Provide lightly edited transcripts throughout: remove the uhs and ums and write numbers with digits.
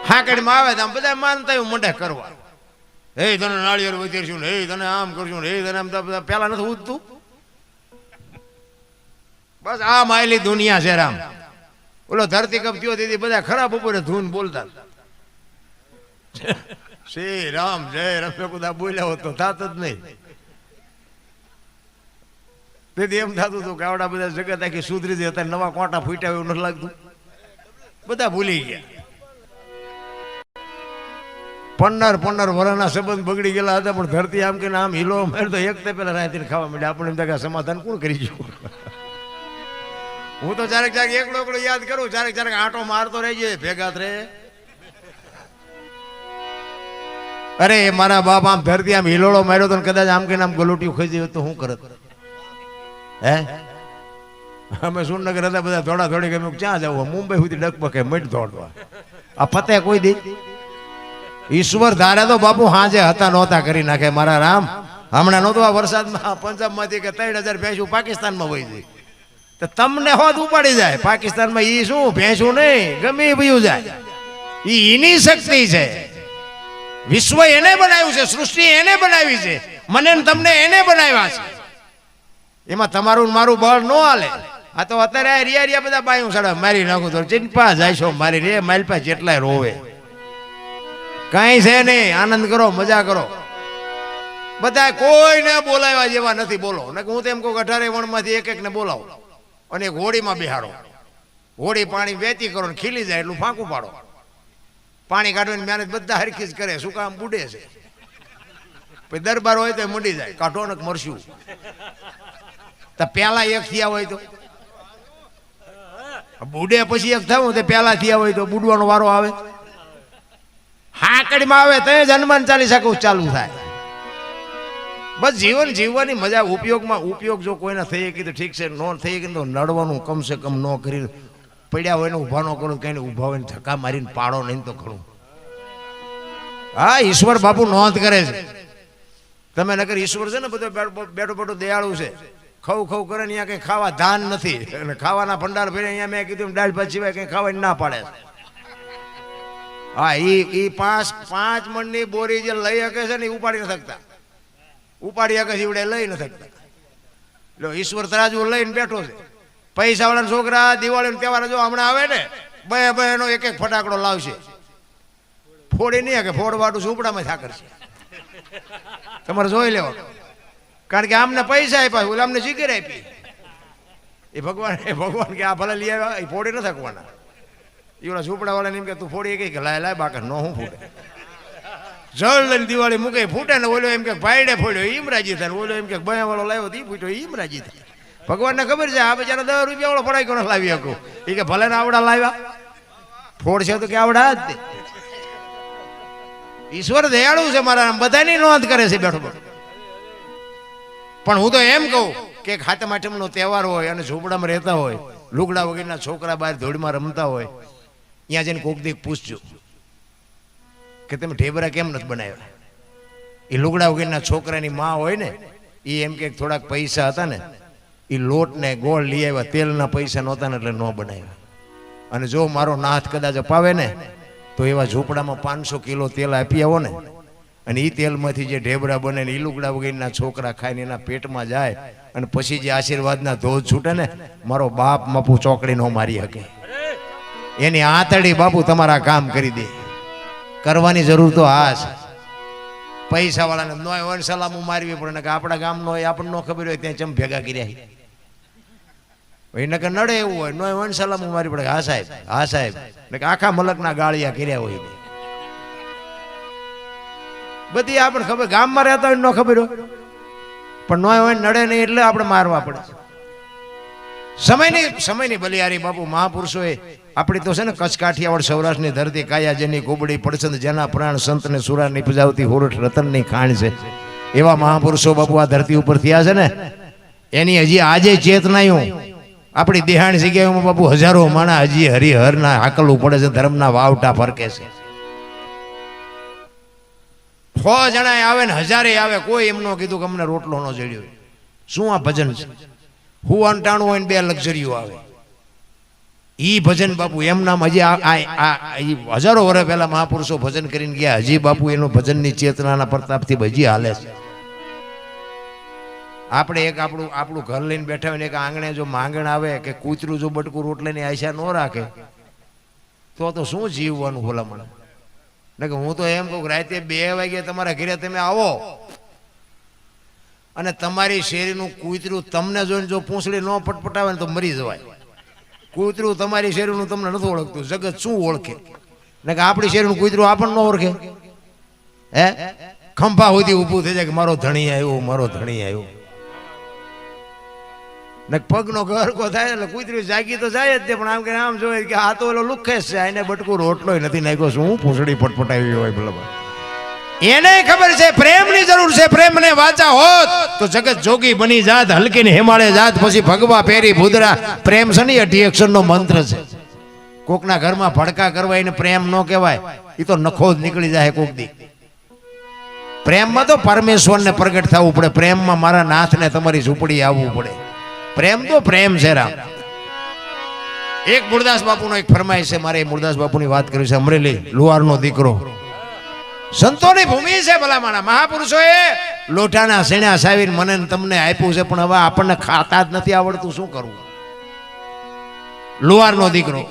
હાકડીમાં આવે તો આમ બધા માનતા એવું મોઢે કરવા, હે તને નાળિયેર વધીરશું ને, હે તને આમ કરશું ને, હે તને આમ. પેલા નથી ઉઠતું. બસ આ માયલી દુનિયા છે રામ. ઓલો ધરતી કપ થયો તેથી બધા ખરાબ ઉપર ધૂન બોલતા. શ્રી રામ જય રમે કુદા બોલ્યા હોત તો થાત જ નહીં. તેથી એમ થતું હતું કે આવડા બધા જગત આખી સુધરી જાય, અત્યારે નવા કોટા ફૂટ્યા એવું નથી લાગતું. બધા ભૂલી ગયા. 15 વર્ષના સંબંધ બગડી ગયેલા હતા, પણ ધરતી આમ કે આમ હિલો મારે તો એક પેલા રાતે ખાવા માંડ્યા. આપણે એમ થાય સમાધાન કોણ કરી ગયું. હું તો ચારેક એકડો એકડો યાદ કરું, ચારેક આંટો મારતો રહેજે ભેગા રહે. અરે મારા બાપ આમ ધરતી આમ હિલોળો માર્યો તો કદાચ આમ કે આમ ગલોટિયું ખાઈ જાય તો શું કરત. હે અમે સુરનગર હતા બધા થોડા થોડી ગમે ક્યાં જવું, મુંબઈ સુધી ડગબગે મટ દોડવા. આ ફતે કોઈ દી ઈશ્વર ધારે તો બાપુ હાજે હતા નહોતા કરી નાખે મારા રામ. હમણાં નહોતું આ વરસાદમાં પંજાબમાંથી કે 3000 ભેંસું પાકિસ્તાનમાં વહી જાય તો તમને હોદ ઉપાડી જાય. પાકિસ્તાનમાં ઈ શું ભેંસું નહીં ગમે ભયું જાય. એની શક્તિ છે. વિશ્વ એને બનાવ્યું છે, સૃષ્ટિ એને બનાવી છે, મને તમને એને બનાવ્યા છે. એમાં તમારું મારું બળ ન હાલે. આ તો અત્યારે રિયા બધા બાયું સાડા મારી નાખું તો ચિંપા જાય છો મારી રે માલપા જેટલાય રોવે. કઈ છે નહીં, આનંદ કરો, મજા કરો. બધા કોઈને બોલાવ્યા જેવા નથી. બોલો ને હું તો એમ કહું 18 વણમાંથી એક ને બોલાવો અને હોળીમાં બેહાડો. હોળી પાણી વેચી કરો ને ખીલી જાય એટલું ફાંકું પાડો. પાણી કાઢવાની મહેનત બધા હરખી જ કરે. શું કામ બુડે છે. પછી દરબાર હોય તો મૂડી જાય કાઢો ને મરશું. તો પેલા એક થયા હોય તો બુડે પછી એક થયું તો પેલા થયા હોય તો બુડવાનો વારો આવે. હાકડીમાં આવે તો જ હનુમાન ચાલીસા કહું ચાલુ થાય. બસ જીવન જીવવાની મજા. ઉપયોગ જો કોઈને થઈ ગઈ તો ઠીક છે, ન થઈ ગઈ તો નડવાનું કમસે કમ ન કરી. પડ્યા હોય ને ઊભા ન કરો, કઈ ઊભા હોય ને ધક્કા મારીને પાડો નહીં તો ખરું. હા ઈશ્વર બાપુ નોંધ કરે છે. તમે નકર ઈશ્વર છે ને બધો બેઠો બેઠો દયાળુ છે. ખવ કરે ને અહીંયા કઈ ખાવા ધાન નથી અને ખાવાના ભંડાર ભરે. અહીંયા મેં કીધું દાળ ભાત સિવાય કઈ ખાવાની ના પાડે. હા ઈ 5 મણની બોરી જે લઈ શકે છે ને ઉપાડી ન શકતા. ઉપાડી શકે છે એવડે લઈ ન શકતા. લો ઈશ્વર તરાજુ લઈને બેઠો છે. પૈસા વાળા છોકરા દિવાળી તહેવાર જો હમણાં આવે ને બે એનો એક ફટાકડો લાવશે. ફોડી નહીં કે ફોડવાડું ઝૂંપડામાં થાકર છે. તમારે જોઈ લેવાનું. કારણ કે આમને પૈસા આપ્યા, ઓલા અમને જીગર આપી. એ ભગવાન કે આ ભલે લઈ આવ્યા એ ફોડી ન શકવાના. એ ઓલા ઝૂંપડા વાળાને એમ કે તું ફોડી કઈ કે લાય બાકર નો હું ફૂટે. જળ લઈને દિવાળી મૂકે ફૂટે ને ઓલો એમ કે ભાઈડે ફોડ્યો ઈમ રાજી થાય. ઓલો એમ કે બયા વાળો લાવ્યો તો ફૂટ્યો ઈમ રાજી થાય. ભગવાનને ખબર છે આ બચારા 10 રૂપિયા વાળો ફડાઈ કોને લાવી શકું. એ કે ભલે ને આવડા લાવ્યા ફોડશે તો કે આવડા જ દે. ઈશ્વર દયાળુ છે મારા. બધાની નોંધ કરે છે બેઠો બેઠો. પણ હું તો એમ કહું કે હાથમ આઠમનો તહેવાર હોય અને ઝૂંપડામાં રહેતા હોય, લુગડા વગેરેના છોકરા બહાર ધોળીમાં રમતા હોય, ત્યાં જઈને કોક દી પૂછજો કે તમે ઢેબરા કેમ નથી બનાવ્યા. એ લુગડા વગેરેના છોકરાની માં હોય ને એ એમ કે થોડાક પૈસા હતા ને એ લોટ ને ગોળ લઈ આવ્યા, તેલના પૈસા નહોતા ને એટલે ન બનાવ્યા. અને જો મારો નાથ કદાચ અપાવે ને તો એવા ઝૂંપડામાં 500 કિલો તેલ આપી આવો ને અને એ તેલમાંથી જે ઢેબરા બને ને એ લુગડા વગેરેના છોકરા ખાઈને એના પેટમાં જાય અને પછી જે આશીર્વાદના ધોધ છૂટે ને મારો બાપ બાપુ ચોકડી ન મારી શકે. એની આંતળી બાપુ તમારા કામ કરી દે. કરવાની જરૂર તો આ છે. પૈસા વાળાને નોય વન સલામું મારવી પડે કે આપણા ગામનો હોય આપણને ન ખબર હોય ત્યાં ચમ ભેગા કર્યા. એને કે નડે એવું હોય નોય વન સલામું મારી પડે. હા સાહેબ ને આખા મલકના ગાળિયા કર્યા હોય. બધી આપણને ખબર, ગામમાં રહેતા હોય ન ખબર હોય પણ નોય હોય નડે નહીં એટલે આપણે મારવા પડે. સમયની બલિયારી બાપુ મહાપુરુષોએ આપણી તો છે ને કચ્છ કાઠિયાવાડ સૌરાષ્ટ્રની ધરતી કાયા જેની કુબડી પડસંદ જેના પ્રાણ સંતને સુરાની પૂજાવતી હોરઠ રતનની ખાણ છે. એવા મહાપુરુષો બાપુ આ ધરતી ઉપર થયા છે ને એની હજી આજે ચેતનાયું આપણી દેહાણી જગ્યાઓમાં બાપુ હજારો માણા હજી હરિહરના હાકલવું પડે છે. ધર્મના વાવટા ફરકે છે. 100 જણા આવે ને 1000 આવે, કોઈ એમનો કીધું કે અમને રોટલો ન જડ્યો. શું આ ભજન છે? હું અંટાણું હોય ને 2 લક્ઝરીઓ આવે. ઈ ભજન બાપુ એમ નામ હજી હજારો વર્ષ પહેલા મહાપુરુષો ભજન કરીને ગયા, હજી બાપુ એનો ભજનની ચેતનાના પ્રતાપથી હજી હાલે છે. આપણે એક આપણું ઘર લઈને બેઠા હોય ને એક આંગણે જો માંગણ આવે કે કૂતરું જો બટકું રોટલીની આશા ન રાખે તો શું જીવવાનું ભલામણ. ને કે હું તો એમ કહું રાતે 2 વાગે તમારા ઘરે તમે આવો અને તમારી શેરીનું કૂતરું તમને જોઈને જો પૂંછડી ન પટપટાવે ને તો મરી જવાય. કૂતરું તમારી શેરીનું તમને નથી ઓળખતું, જગત શું ઓળખે? ને કે આપણી શેરીનું કૂતરું આપણને ન ઓળખે? હે ખંભા સુધી ઊભું થઈ જાય કે મારો ધણી આવ્યો, મારો ધણી આવ્યો. ને પગનો ગરકો થાય એટલે કૂતરું જાગી તો જાય જ, પણ આમ કે આમ જોયે કે આ તો ઓલો લુખેશ છે, એને બટકું રોટલો નથી નાખ્યો, શું પૂંછડી પટપટાવી હોય ભલા. એને ખબર છે પ્રેમની જરૂર છે, પ્રેમને વાચા હોત તો જગત જોગી બની જાત, હલકીને હિમાલય જાત, પછી ભગવા પેરી ભૂદરા. પ્રેમ છે ને 80 અક્ષરનો મંત્ર છે. કોકના ઘરમાં ભડકા કરવા એને પ્રેમ ન કહેવાય, એ તો નખો જ નીકળી જાય કોક દી. પ્રેમમાં તો પરમેશ્વરને પ્રગટ થવું પડે, પ્રેમમાં મારા નાથને તમારી ઝૂંપડી આવવું પડે. પ્રેમ તો પ્રેમ છે રામ. એક મૂળદાસ બાપુનો એક ફરમાઈશ છે, મારે મૂળદાસ બાપુની વાત કરી છે. અમરેલી લુહારનો દીકરો, સંતોની ભૂમિ છે ભલામણા. મહાપુરુષોએ લોટાના સેણા સાવીને મને તમને આપ્યું છે, પણ હવે આપણને ખાતા જ નથી આવડતું, શું કરવું? લુહારનો દીકરો,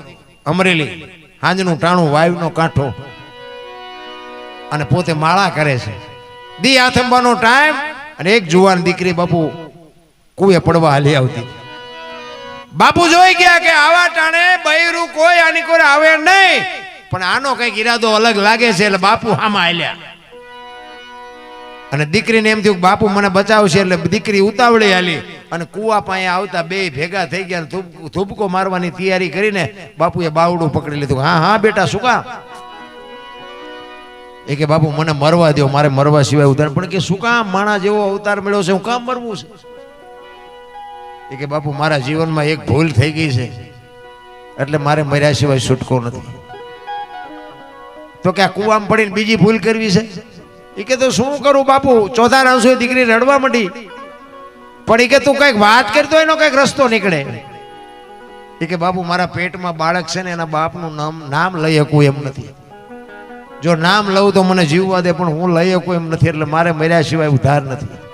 અમરેલી, હાંજનું ટાણું, વાયુનો કાંઠો, અને પોતે માળા કરે છે. દી આથંબાનો ટાઈમ, અને એક જુવાન દીકરી બાપુ કુએ પડવા હાલી આવતી. બાપુ જોઈ ગયા કે આવા ટાણે બૈરું કોઈ આની કોઈ આવે નહીં, પણ આનો કઈક ઈરાદો અલગ લાગે છે, એટલે બાપુ આમાં હાલ્યા. અને દીકરીને એમ થયું બાપુ મને બચાવશે, એટલે દીકરી ઉતાવળી હાલી અને કુવા પાસે આવતા બે ભેગા થઈ ગયા. થૂબકો મારવાની તૈયારી કરીને બાપુએ બાવડું પકડી લીધું. હા હા બેટા, શું કામ? એ કે બાપુ મને મરવા દો, મારે મરવા સિવાય ઉધાર. પણ કે શું કામ? માણા જેવો અવતાર મળ્યો છે, હું કામ મરવું છે? એ કે બાપુ મારા જીવનમાં એક ભૂલ થઈ ગઈ છે, એટલે મારે મર્યા સિવાય છૂટકો નથી. તો કે આ કુવામાં પડીને બીજી ભૂલ કરવી છે? એ કે તો શું કરું બાપુ? ચોથા રાંસુ દીકરી રડવા માંડી. પણ એ કે તું કઈક વાત કરતો એનો કઈક રસ્તો નીકળે. એ કે બાપુ મારા પેટમાં બાળક છે ને, એના બાપનું નામ લઈ શકું એમ નથી. જો નામ લઉં તો મને જીવવા દે, પણ હું લઈ શકું એમ નથી, એટલે મારે મર્યા સિવાય ઉધાર નથી.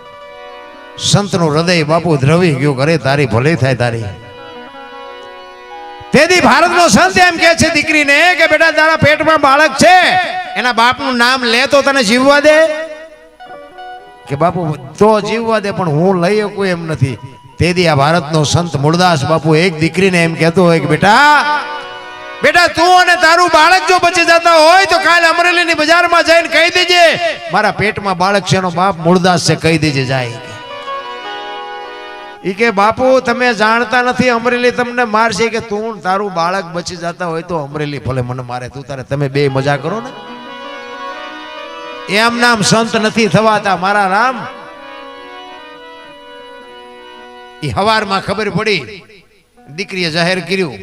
સંતનું હૃદય બાપુ દ્રવી ગયું, કરે તારી ભલે થાય તારી. તેથી ભારતનો સંત એમ કહે છે દીકરીને કે બેટા તારા પેટમાં બાળક છે, એના બાપનું નામ લે તો તને જીવવા દે. કે બાપુ તો જીવવા દે, પણ હું લઈ શકું એમ નથી. તેથી આ ભારતનો સંત મૂળદાસ બાપુ એક દીકરીને એમ કહેતો હોય કે બેટા તું અને તારું બાળક જો બચી જતા હોય તો કાલે અમરેલીની બજારમાં જઈને કહી દેજે મારા પેટમાં બાળક છે, એનો બાપ મૂળદાસ છે, કહી દેજે જાય. ઈ કે બાપુ તમે જાણતા નથી, અમરેલી તમને મારશે. કે તું તારું બાળક બચી જતા હોય તો અમરેલી ભલે મને મારે, તું તારે તમે બે મજા કરો ને. એમ નામ સંત નથી થવાતા મારા રામ. ઈ હવારમાં ખબર પડી, દીકરીએ જાહેર કર્યું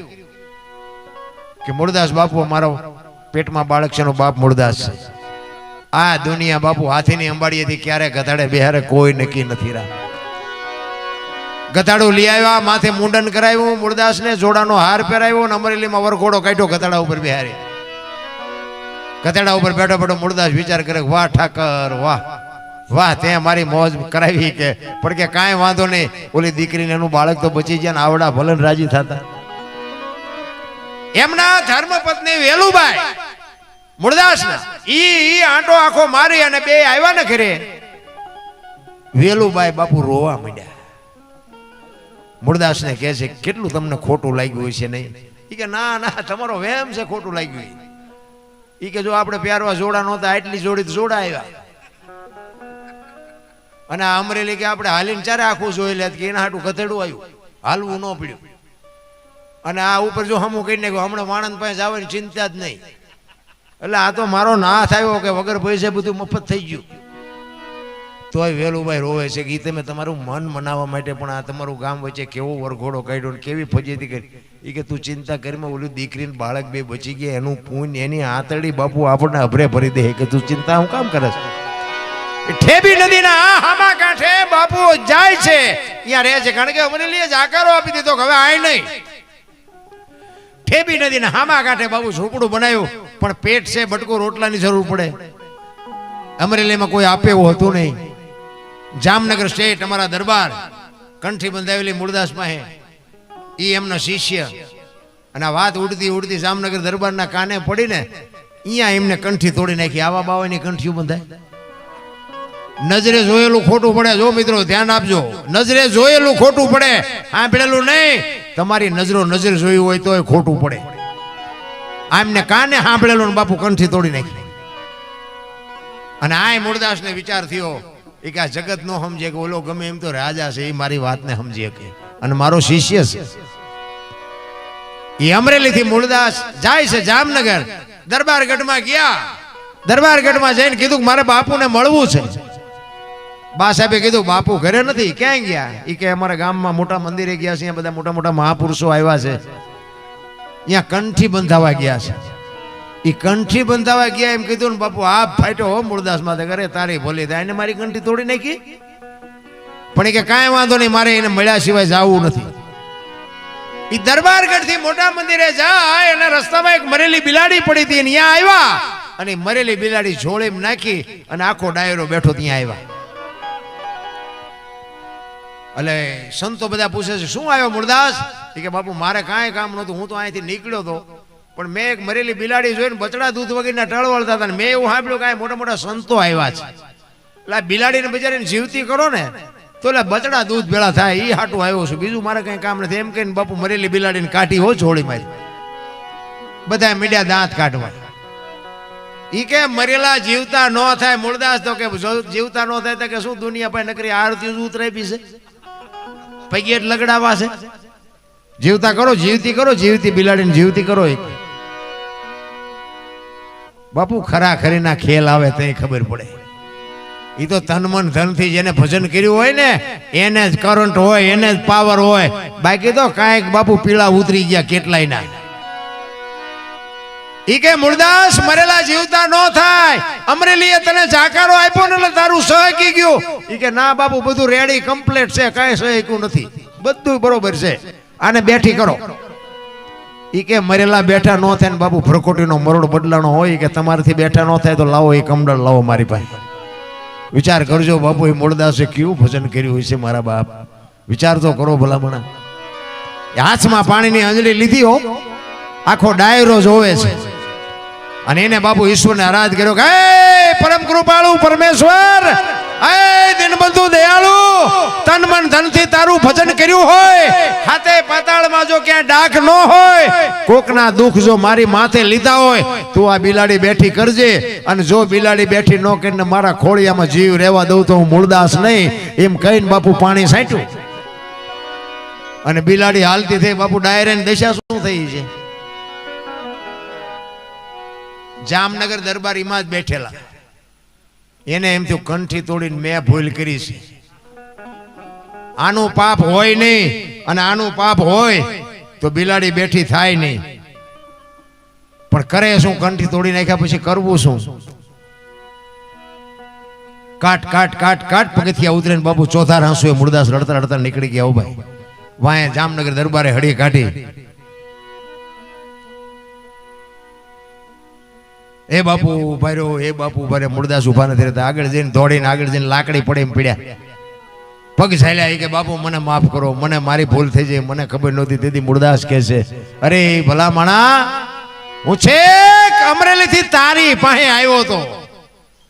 કે મૂળદાસ બાપુ મારો પેટમાં બાળક છે, એનો બાપ મૂળદાસ છે. આ દુનિયા બાપુ હાથીની અંબાડીએથી ક્યારે ગધાડે બેહારે કોઈ નક્કી નથી રહ્યા. ગધાડું લઈ આવ્યા, માથે મુંડન કરાવ્યું, મૂળદાસને જોડાનો હાર પહેરાવ્યો, અને અમરેલીમાં વરઘોડો કાઢ્યો, ગધાડા ઉપર બેહારી. ગધાડા ઉપર બેઠો બેઠો મૂળદાસ વિચાર કરે, વાહ ઠાકર વાહ વાહ, તે મારી મોજ કરાવી. કે પણ કે કાંઈ વાંધો નહીં, ઓલી દીકરીને એનું બાળક તો બચી ગયા ને, આવડા ભલે રાજી થતા. એમના ધર્મપત્ની વેલુબાઈ મૂળદાસના ઈ આંટો આખો મારી અને બે આવ્યા ને ઘરે. વેલુબાઈ બાપુ રોવા માંડ્યા. મૂળદાસને કહે છે કેટલું તમને ખોટું લાગ્યું છે? નહીં. ઈ કે ના ના, તમારો વેમ છે, ખોટું લાગ્યું. ઈ કે જો આપણે પ્યારવા જોડા નહોતા, આટલી જોડી તો જોડા આવ્યા. અને આ અમરેલી કે આપણે હાલીને ચારે આખું જોઈ લે કે એના હાટું ગધેડું આવ્યું, હાલવું ન પડ્યું. અને આ ઉપર જો હમું કહી નાખ્યું, હમણાં વાણંદ પાસે જવાની ચિંતા જ નહીં. એટલે આ તો મારો નાથ આવ્યો કે વગર પૈસે બધું મફત થઈ ગયું. તોય વેલુભાઈ રોવે છે કે તમે તમારું મન મનાવવા માટે પણ આ તમારું ગામ વચ્ચે કેવો વરઘોડો કાઢ્યો ને કેવી ફજેતી કરી. એ કે તું ચિંતા કરીમાં ઓલું દીકરીને બાળક બે બચી ગયા, એનું પુણ્ય એની આંતરડી બાપુ આપણને અભરે ભરી દે. કે તું ચિંતા હું કામ કરે છે? ઠેબી નદીના હામા કાંઠે બાપુ જાય છે, અહીંયા રહે છે, કારણ કે અમરેલીએ જાકારો આપી દીધો કે હવે આય નહીં. ઠેબી નદીને હામા કાંઠે બાપુ ઝૂંપડું બનાવ્યું, પણ પેટ છે બટકો રોટલાની જરૂર પડે. અમરેલીમાં કોઈ આપે એવું હતું નહીં. જામનગર સ્ટેટ અમારા દરબાર કંઠી બંધાવેલી મૂળદાસ પાસે, એ એમના શિષ્ય, અને આ વાત ઉડતી ઉડતી જામનગર દરબારના કાને પડીને અહીંયા એમને કંઠી તોડી નાખી. આવા બાવાની કંઠીઓ બંધાય? નજરે જોયેલું ખોટું પડે. જો મિત્રો ધ્યાન આપજો, નજરે જોયેલું ખોટું પડે, સાંભળેલું નહીં. તમારી નજર જોયું હોય તો એ ખોટું પડે. આમને કાને સાંભળેલું બાપુ કંઠી તોડી નાખી. અને આ મૂળદાસને વિચાર થયો કે આ જગત નો સમજે કે ઓલો ગમે એમ તો રાજા છે, એ મારી વાતને સમજી શકે અને મારો શિષ્ય છે. એ અમરેલી થી મૂળદાસ જાય છે જામનગર. દરબારગઢમાં ગયા. દરબારગઢમાં જઈને કીધું મારે બાપુને મળવું છે. બા સાહેબે કીધું બાપુ ઘરે નથી. ક્યાં ગયા? એ કે અમારા ગામમાં મોટા મંદિરે ગયા છે, બધા મોટા મોટા મહાપુરુષો આવ્યા છે, અહીંયા કંઠી બંધાવા ગયા છે. એ કંઠી બંધાવા ગયા એમ કીધું ને બાપુ આ ફાટ્યો હો મૂળદાસ માં. કરે તારી ભોલી થાય એને મારી કંઠી તોડી નાખી. પણ એ કે કાંઈ વાંધો નહીં, મારે એને મળ્યા સિવાય જવું નથી. એ દરબારગઢ થી મોટા મંદિરે જાય અને રસ્તામાં એક મરેલી બિલાડી પડી હતી, ત્યાં આવ્યા અને મરેલી બિલાડી જોડે નાખી અને આખો ડાયરો બેઠો ત્યાં આવ્યા. એટલે સંતો બધા પૂછે છે શું આવ્યો મૂળદાસ? એ કે બાપુ મારે કાંઈ કામ નહોતું, હું તો અહીંથી નીકળ્યો હતો, પણ મેં એક મરેલી બિલાડી જોઈને બચડા દૂધ વગેરેના ટળવળતા હતા, મેં એવું સાંભળ્યું કે મોટા મોટા સંતો આવ્યા છે, એટલે આ બિલાડીને બિચારીને જીવતી કરો ને તો એટલે બચડા દૂધ ભેળા થાય, એ હાટું આવ્યો છું, બીજું મારે કઈ કામ નથી. એમ કહીને બાપુ મરેલી બિલાડીને કાઢી હો જોડી મારી. બધા મીડિયા દાંત કાઢવા. ઈ કે મરેલા જીવતા ન થાય. મૂળદાસ તો કે જીવતા ન થાય તો કે શું દુનિયા પાસે નકરી આરતી ઉતરાવી છે, પૈગેટ લગડાવા છે. જીવતા કરો, જીવતી કરો, જીવતી બિલાડીને જીવતી કરો. બાપુ ખરા ખરીના ખેલ આવે તો ખબર પડે. એ તો તન મન ધન થી જેને ભજન કર્યું હોય ને એને જ કરંટ હોય, એને જ પાવર હોય. બાકી તો કાંઈક બાપુ પીળા ઉતરી ગયા કેટલાય ના. ઈ કે મૂળદાસ મરેલા જીવતા ન થાય. અમરેલીએ તને જાકારો આપ્યો ને એટલે તારું સહકી ગયું. ઈ કે ના બાપુ બધું રેડી કમ્પ્લીટ છે, કાંઈ સહક્યું નથી, બધું બરોબર છે, આને બેઠી કરો. ઈ કે મરેલા બેઠા ન થાય ને બાપુ ભરકોટીનો મરોડ બદલાનો હોય કે તમારાથી બેઠા ન થાય તો લાવો એ કમડળ લાવો મારી પાસે. વિચાર કરજો બાપુ એ મૂળદાસે કેવું ભજન કર્યું હોય છે મારા બાપ. વિચાર તો કરો ભલામણા. હાથમાં પાણીની અંજળી લીધી હો, આખો ડાયરો જોવે છે અને એને બાપુ ઈશ્વરને આરાધ કર્યો કે પરમ કૃપાળુ પરમેશ્વર, દિનબંધુ દયાળુ, તન મન ધન થી તારું ભજન કર્યું હોય, હાથે પાતાળમાં જો ક્યાં ડાક ન હોય, કોકના દુઃખ જો મારી માથે લીધા હોય તું આ બિલાડી બેઠી કરજે. અને જો બિલાડી બેઠી ન કરીને મારા ખોળિયામાં જીવ રહેવા દઉં તો હું મૂળદાસ નહીં. એમ કહીને બાપુ પાણી છાંટ્યું અને બિલાડી હાલતી થઈ. બાપુ ડાયરેની દશા શું થઈ છે? જામનગર દરબારીમાં જ બેઠેલા એને એમ થયું કંઠી તોડીને મેં ભૂલ કરી છે, આનું પાપ હોય નહીં, અને આનું પાપ હોય તો બિલાડી બેઠી થાય નહીં. પણ કરે શું? કંઠી તોડી નાખ્યા પછી કરવું શું? કાટ કાટ કાટ કાટ પગથિયા ઉતરે ને બાપુ ચોથા હાંસુએ મૂળદાસ રડતા રડતા નીકળી ગયા. ભાઈ વાય જામનગર દરબારે હળી કાઢી. એ બાપુ ઉભા રહ્યો, એ બાપુ ઉભા રહ્યો. મૂળદાસ ઉભા નથી રહેતા. આગળ જઈને દોડીને આગળ જઈને લાકડી પડે એમ પીડ્યા, પગ ચાલ્યા. કે બાપુ મને માફ કરો, મને મારી ભૂલ થઈ જાય, મને ખબર નહોતી. તેથી મૂળદાસ કહે છે અરે ભલા માણા, હું છેક અમરેલી થી તારી પાસે આવ્યો હતો.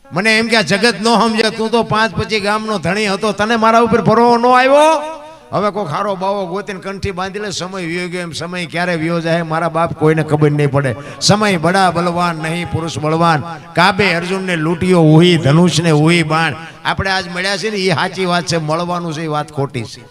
મને એમ કે જગત નો સમજે, તું તો 5-25 ગામનો ધણી હતો, તને મારા ઉપર ભરોસો ન આવ્યો. હવે કોઈ ખારો બાવો ગોતીને કંઠી બાંધી લે. સમય વિયો ગયો. એમ સમય ક્યારે વિયો જાય મારા બાપ કોઈને ખબર નહીં પડે. સમય બડા બલવાન નહીં, પુરુષ બળવાન. કાબે અર્જુનને લૂંટ્યો ઉહી ધનુષ ને ઉહી બાણ. આપણે આજ મળ્યા છે ને એ સાચી વાત છે, મળવાનું છે એ વાત ખોટી છે.